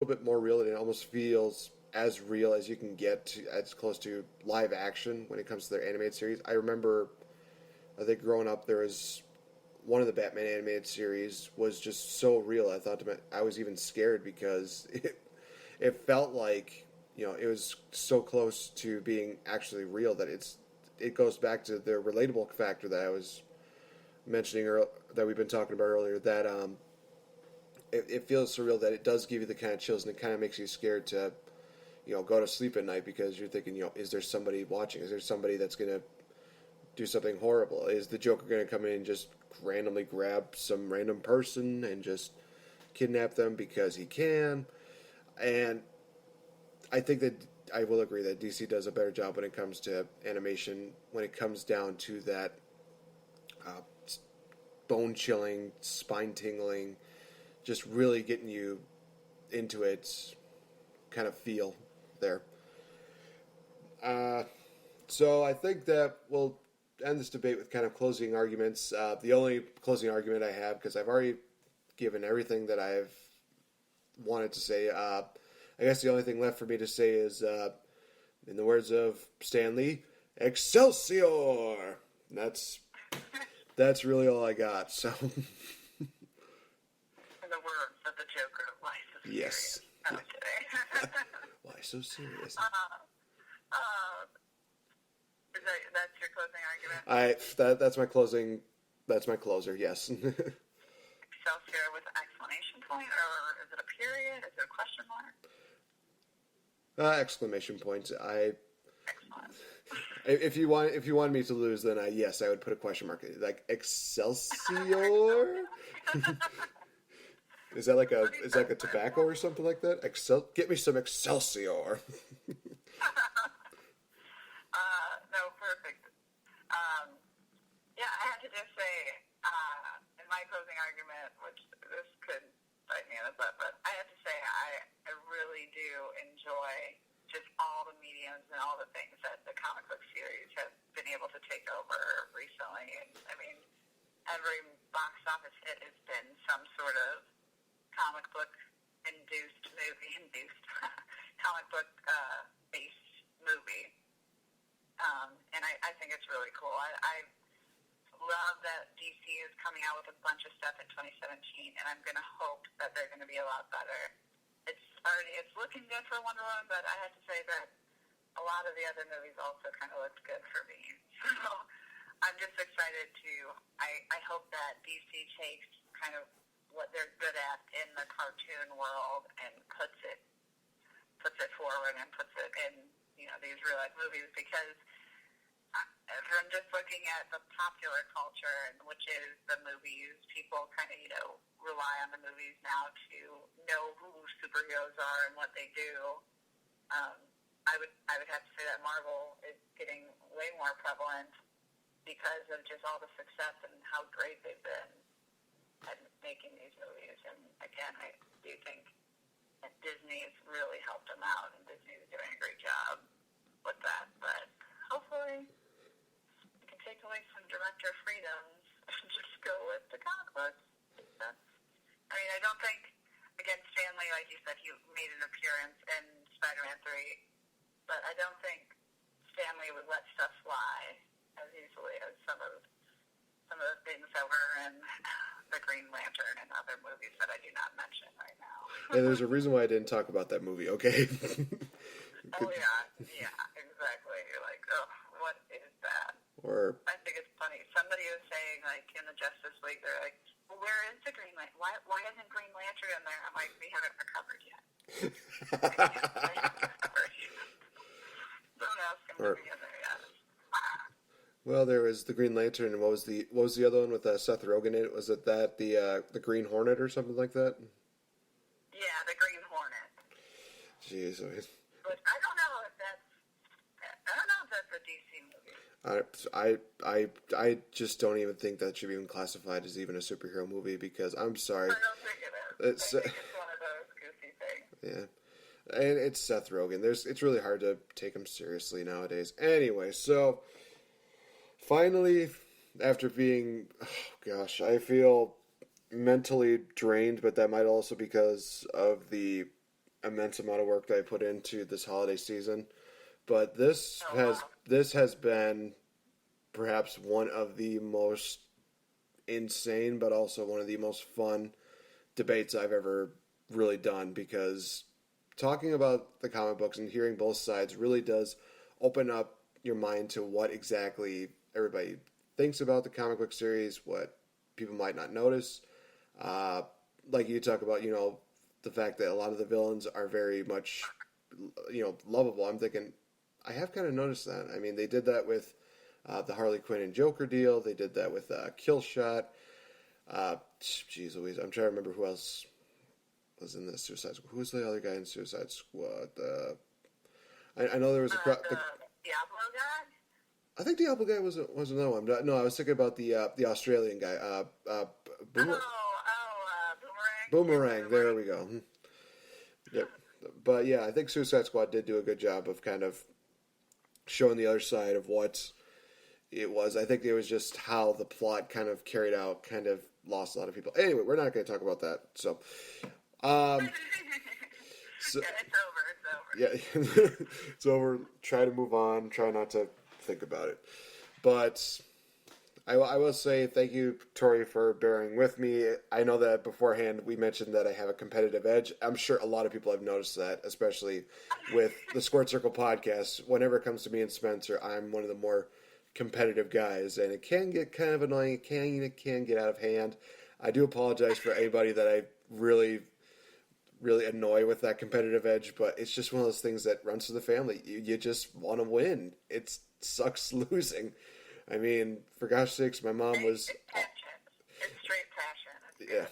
bit more real, and it almost feels as real as you can get to, as close to live action when it comes to their animated series. I remember, I think growing up, there was one of the Batman animated series was just so real. I thought I was even scared because it felt like it was so close to being actually real that it goes back to the relatable factor that I was mentioning that we've been talking about earlier. That it feels so real that it does give you the kind of chills, and it kind of makes you scared to go to sleep at night because you're thinking, is there somebody watching? Is there somebody that's gonna do something horrible? Is the Joker gonna come in and just randomly grab some random person and just kidnap them because he can? And I think that I will agree that DC does a better job when it comes to animation, when it comes down to that uh, bone chilling, spine tingling, just really getting you into it kind of feel there. So I think that we'll end this debate with kind of closing arguments. The only closing argument I have, because I've already given everything that I've wanted to say, I guess the only thing left for me to say is, in the words of Stan Lee, Excelsior! That's really all I got, so... In the words of the Joker, life is yes. serious. I'm kidding. Why so serious? That's your closing argument? That's my closing. That's my closer. Yes. Excelsior with an exclamation point, or is it a period? Is it a question mark? Exclamation point. Excellent. If you want me to lose, then yes, I would put a question mark. Like Excelsior. Is that like a tobacco or something like that? Get me some Excelsior. No, perfect. Yeah, I had to just say, in my closing argument, which this could bite me in the butt, but I have to say I really do enjoy just all the mediums and all the things that the comic book series have been able to take over recently. And I mean, every box office hit has been some sort of comic book comic book based movie. And I think it's really cool. I love that DC is coming out with a bunch of stuff in 2017, and I'm going to hope that they're going to be a lot better. It's looking good for Wonder Woman, but I have to say that a lot of the other movies also kind of looked good for me. So I'm just excited I hope that DC takes kind of what they're good at in the cartoon world and puts it forward and puts it in these real life movies, because from just looking at the popular culture, which is the movies, people kind of rely on the movies now to know who superheroes are and what they do. I would have to say that Marvel is getting way more prevalent because of just all the success and how great they've been at making these movies. And again, I do think that Disney has really helped them out, and Disney is doing a great job with that. But hopefully we can take away some director freedoms and just go with the comic books. I don't think, again, Stan Lee, like you said, he made an appearance in Spider-Man 3, but I don't think Stan Lee would let stuff fly as easily as some of the things that were in the Green Lantern and other movies that I do not mention right now. Yeah, there's a reason why I didn't talk about that movie, okay? Oh, yeah, exactly. You're like, oh, what is that? Or I think it's funny. Somebody was saying, like, in the Justice League, they're like, well, where is the Green Lantern? Why isn't Green Lantern in there? I'm like, we haven't recovered yet. Someone else can be in there yet. Well, there was the Green Lantern, and what was the other one with Seth Rogen in it? Was it the Green Hornet or something like that? Yeah, the Green Hornet. Jeez. But I don't know if that's a DC movie. I just don't even think that should be even classified as even a superhero movie, because I'm sorry. I don't think it is. I think it's one of those goofy things. Yeah. And it's Seth Rogen. It's really hard to take him seriously nowadays. Anyway, so finally, after being, I feel mentally drained, but that might also because of the immense amount of work that I put into this holiday season. But this Oh, has wow. this has been perhaps one of the most insane, but also one of the most fun debates I've ever really done, because talking about the comic books and hearing both sides really does open up your mind to what exactly everybody thinks about the comic book series, what people might not notice. Uh, like you talk about, the fact that a lot of the villains are very much, lovable. I'm thinking, I have kind of noticed that. I mean, they did that with the Harley Quinn and Joker deal. They did that with Killshot. Jeez Louise, I'm trying to remember who else was in the Suicide Squad. Who was the other guy in Suicide Squad? I know there was The Diablo guy? I think Diablo guy was another one. No, I was thinking about the Australian guy. Boomer, Boomerang. Boomerang. There we go. Yep. But yeah, I think Suicide Squad did do a good job of kind of showing the other side of what it was. I think it was just how the plot kind of carried out, kind of lost a lot of people. Anyway, we're not going to talk about that. So, so Yeah, it's over. yeah, it's over. Try to move on. Try not to think about it. But I will say thank you, Tori, for bearing with me. I know that beforehand we mentioned that I have a competitive edge. I'm sure a lot of people have noticed that, especially with the Squirt Circle podcast. Whenever it comes to me and Spencer, I'm one of the more competitive guys, and it can get kind of annoying. It can get out of hand. I do apologize for anybody that I really annoy with that competitive edge, but it's just one of those things that runs through the family. You just want to win. It sucks losing. I mean, for gosh sakes, my mom was. It's passion. It's straight passion. Yeah,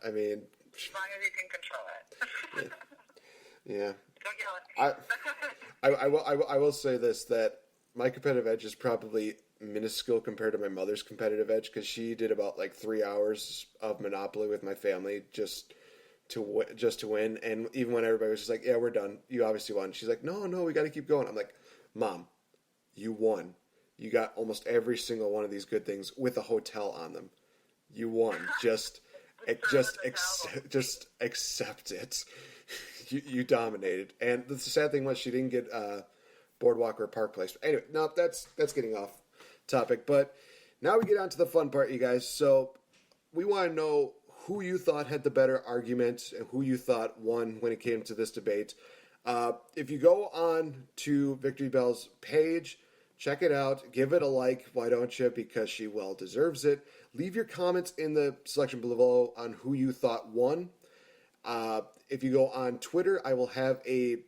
I mean. As long as you can control it. Yeah. Don't yell at me. I will say this, that my competitive edge is probably minuscule compared to my mother's competitive edge, because she did about like 3 hours of Monopoly with my family just to win. And even when everybody was just like, "Yeah, we're done. You obviously won," she's like, "No, we got to keep going." I'm like, "Mom, you won. You got almost every single one of these good things with a hotel on them. You won. Just accept it. You dominated." And the sad thing was she didn't get Boardwalk or Park Place. Anyway, no, that's getting off topic. But now we get on to the fun part, you guys. So we want to know who you thought had the better argument and who you thought won when it came to this debate. If you go on to VicTori Belle's page, check it out. Give it a like. Why don't you? Because she well deserves it. Leave your comments in the section below on who you thought won. If you go on Twitter, I will have a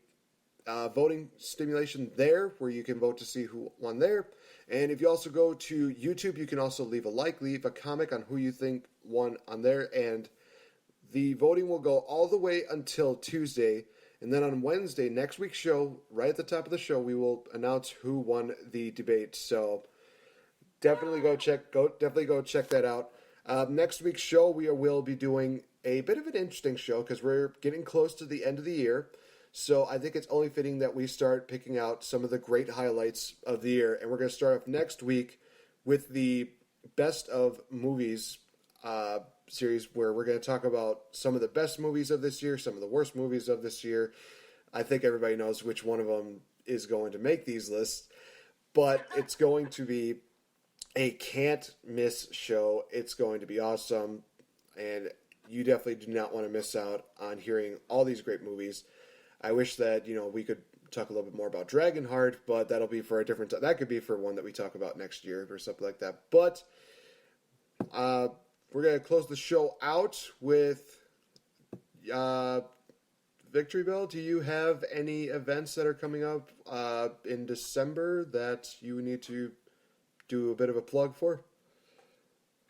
voting stimulation there where you can vote to see who won there. And if you also go to YouTube, you can also leave a like, leave a comment on who you think won on there. And the voting will go all the way until Tuesday. And then on Wednesday, next week's show, right at the top of the show, we will announce who won the debate. So definitely go check that out. Next week's show, we will be doing a bit of an interesting show because we're getting close to the end of the year. So I think it's only fitting that we start picking out some of the great highlights of the year. And we're going to start off next week with the best of movies series, where we're going to talk about some of the best movies of this year, some of the worst movies of this year. I think everybody knows which one of them is going to make these lists, but it's going to be a can't miss show. It's going to be awesome, and you definitely do not want to miss out on hearing all these great movies. I wish that, we could talk a little bit more about Dragonheart, but that'll be for a different time. That could be for one that we talk about next year or something like that. But we're going to close the show out with VicTori Belle. Do you have any events that are coming up in December that you need to do a bit of a plug for?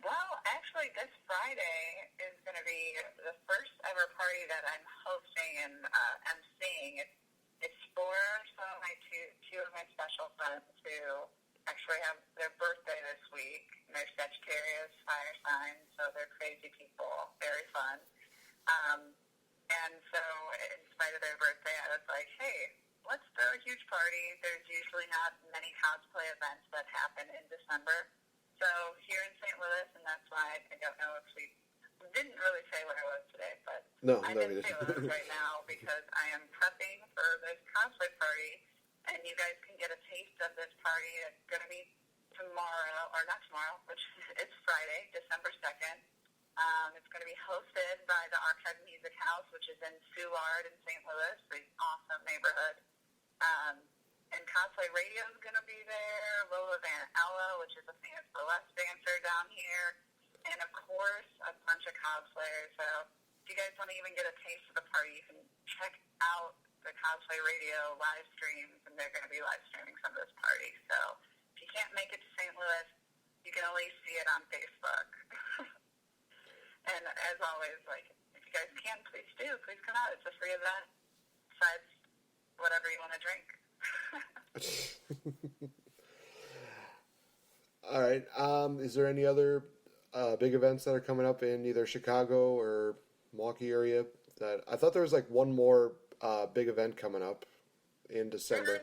Well, actually, this Friday is going to be the first ever party that I'm hosting and emceeing. It's for some of my two of my special friends who actually have their birthday this week. They're Sagittarius, fire signs, so they're crazy people, very fun. And so, in spite of their birthday, I was like, hey, let's throw a huge party. There's usually not many cosplay events that happen in December. So here in St. Louis, and that's why I don't know if we didn't really say where I was today, but No, I'm in St. Louis right now because because I am prepping for this cosplay party, and you guys can get a taste of this party. It's going to be tomorrow, or not tomorrow, which it's Friday, December 2nd. It's going to be hosted by the Archive Music House, which is in Soulard in St. Louis, the awesome neighborhood. And Cosplay Radio is going to be there, Lola Van Ella, which is a famous burlesque dancer down here, and of course, a bunch of cosplayers. So if you guys want to even get a taste of the party, you can check out the Cosplay Radio live streams, and they're going to be live streaming some of this party. So if you can't make it to St. Louis, you can at least see it on Facebook. And as always, like, if you guys can, please do. Please come out. It's a free event, besides whatever you want to drink. All right. Is there any other big events that are coming up in either Chicago or Milwaukee area? That I thought there was like one more big event coming up in December.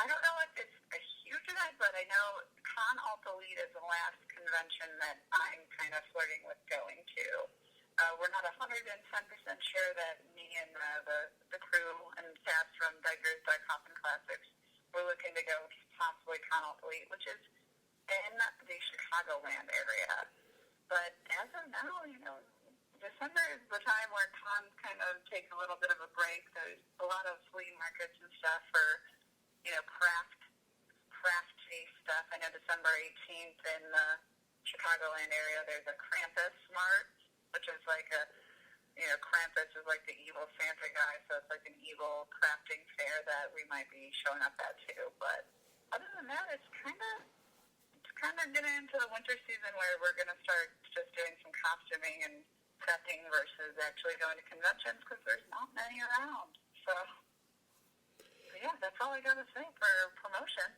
I don't know if it's a huge event, but I know Con Alta Lead is the last convention that I'm kind of flirting with going to. We're not 110% sure that me and the crew and staff from Diggers, Coffin Classics, we're looking to go to possibly Con Alta Lead, which is in the Chicagoland area. But as of now, December is the time where cons kind of take a little bit of a break. There's a lot of flea markets and stuff for, crafty stuff. I know December 18th in the Chicagoland area, there's a Krampus Mart, which is like Krampus is like the evil Santa guy, so it's like an evil crafting fair that we might be showing up at too. But other than that, it's kind of getting into the winter season where we're going to start just doing some costuming and prepping versus actually going to conventions because there's not many around. So yeah, that's all I got to say for promotion.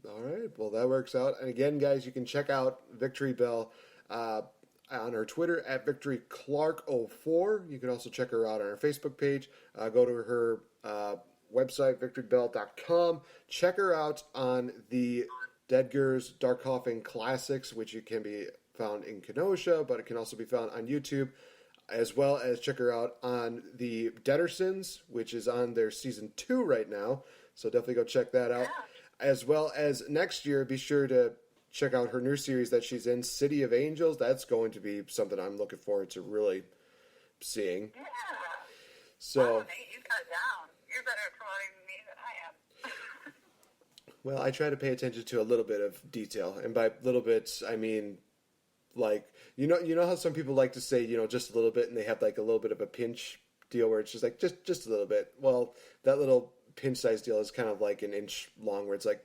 All right, well, that works out. And again, guys, you can check out VicTori Belle on her Twitter at VicToriClark04. You can also check her out on her Facebook page. Go to her website, VicToriBelle.com. Check her out on the Deadger's Dark Coffin Classics, which you can be found in Kenosha, but it can also be found on YouTube, as well as check her out on the Deadersons, which is on their season 2 right now. So definitely go check that out. As well as next year, be sure to check out her new series that she's in, City of Angels. That's going to be something I'm looking forward to really seeing. Yeah. So, wow, Nate, you got it down. You're better at promoting me than I am. Well, I try to pay attention to a little bit of detail, and by little bits, I mean, like, you know how some people like to say, just a little bit, and they have like a little bit of a pinch deal where it's just like just a little bit. Well, that little pinch size deal is kind of like an inch long, where it's like,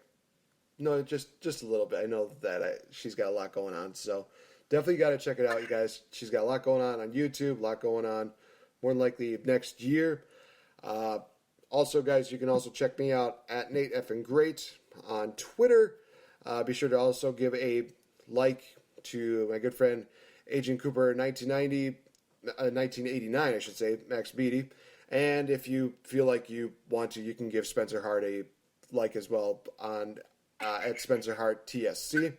no, just a little bit. I know that she's got a lot going on, so definitely got to check it out, you guys. She's got a lot going on YouTube, a lot going on, more than likely next year. Also, guys, you can also check me out at Nate Effin Great on Twitter. Be sure to also give a like to my good friend Agent Cooper 1989, I should say, Max Beatty. And if you feel like you want to, you can give Spencer Hart a like as well on at Spencer Hart TSC.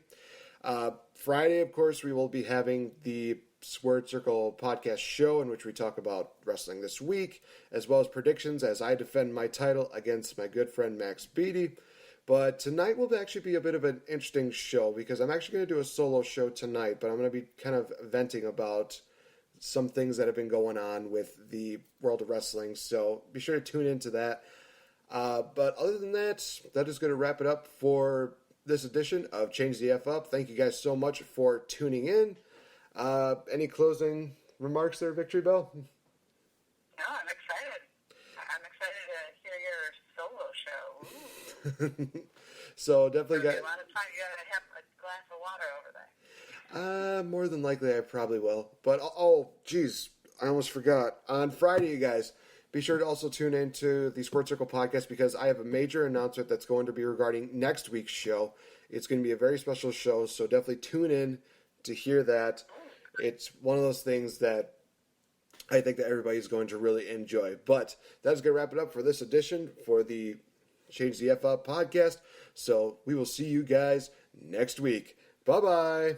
Friday, of course, we will be having the Squared Circle podcast show in which we talk about wrestling this week, as well as predictions as I defend my title against my good friend Max Beatty. But tonight will actually be a bit of an interesting show because I'm actually going to do a solo show tonight, but I'm going to be kind of venting about some things that have been going on with the world of wrestling, so be sure to tune into that. But other than that, that is going to wrap it up for this edition of Change the F Up. Thank you guys so much for tuning in. Any closing remarks there, VicTori Belle? No, I'm excited. I'm excited to hear your solo show. Ooh. So definitely got a lot of time. You gotta have a glass of water over there. More than likely, I probably will. But geez, I almost forgot. On Friday, you guys, be sure to also tune into the Squared Circle podcast because I have a major announcement that's going to be regarding next week's show. It's going to be a very special show, so definitely tune in to hear that. It's one of those things that I think that everybody's going to really enjoy. But that's going to wrap it up for this edition for the Change the F Up podcast. So we will see you guys next week. Bye-bye.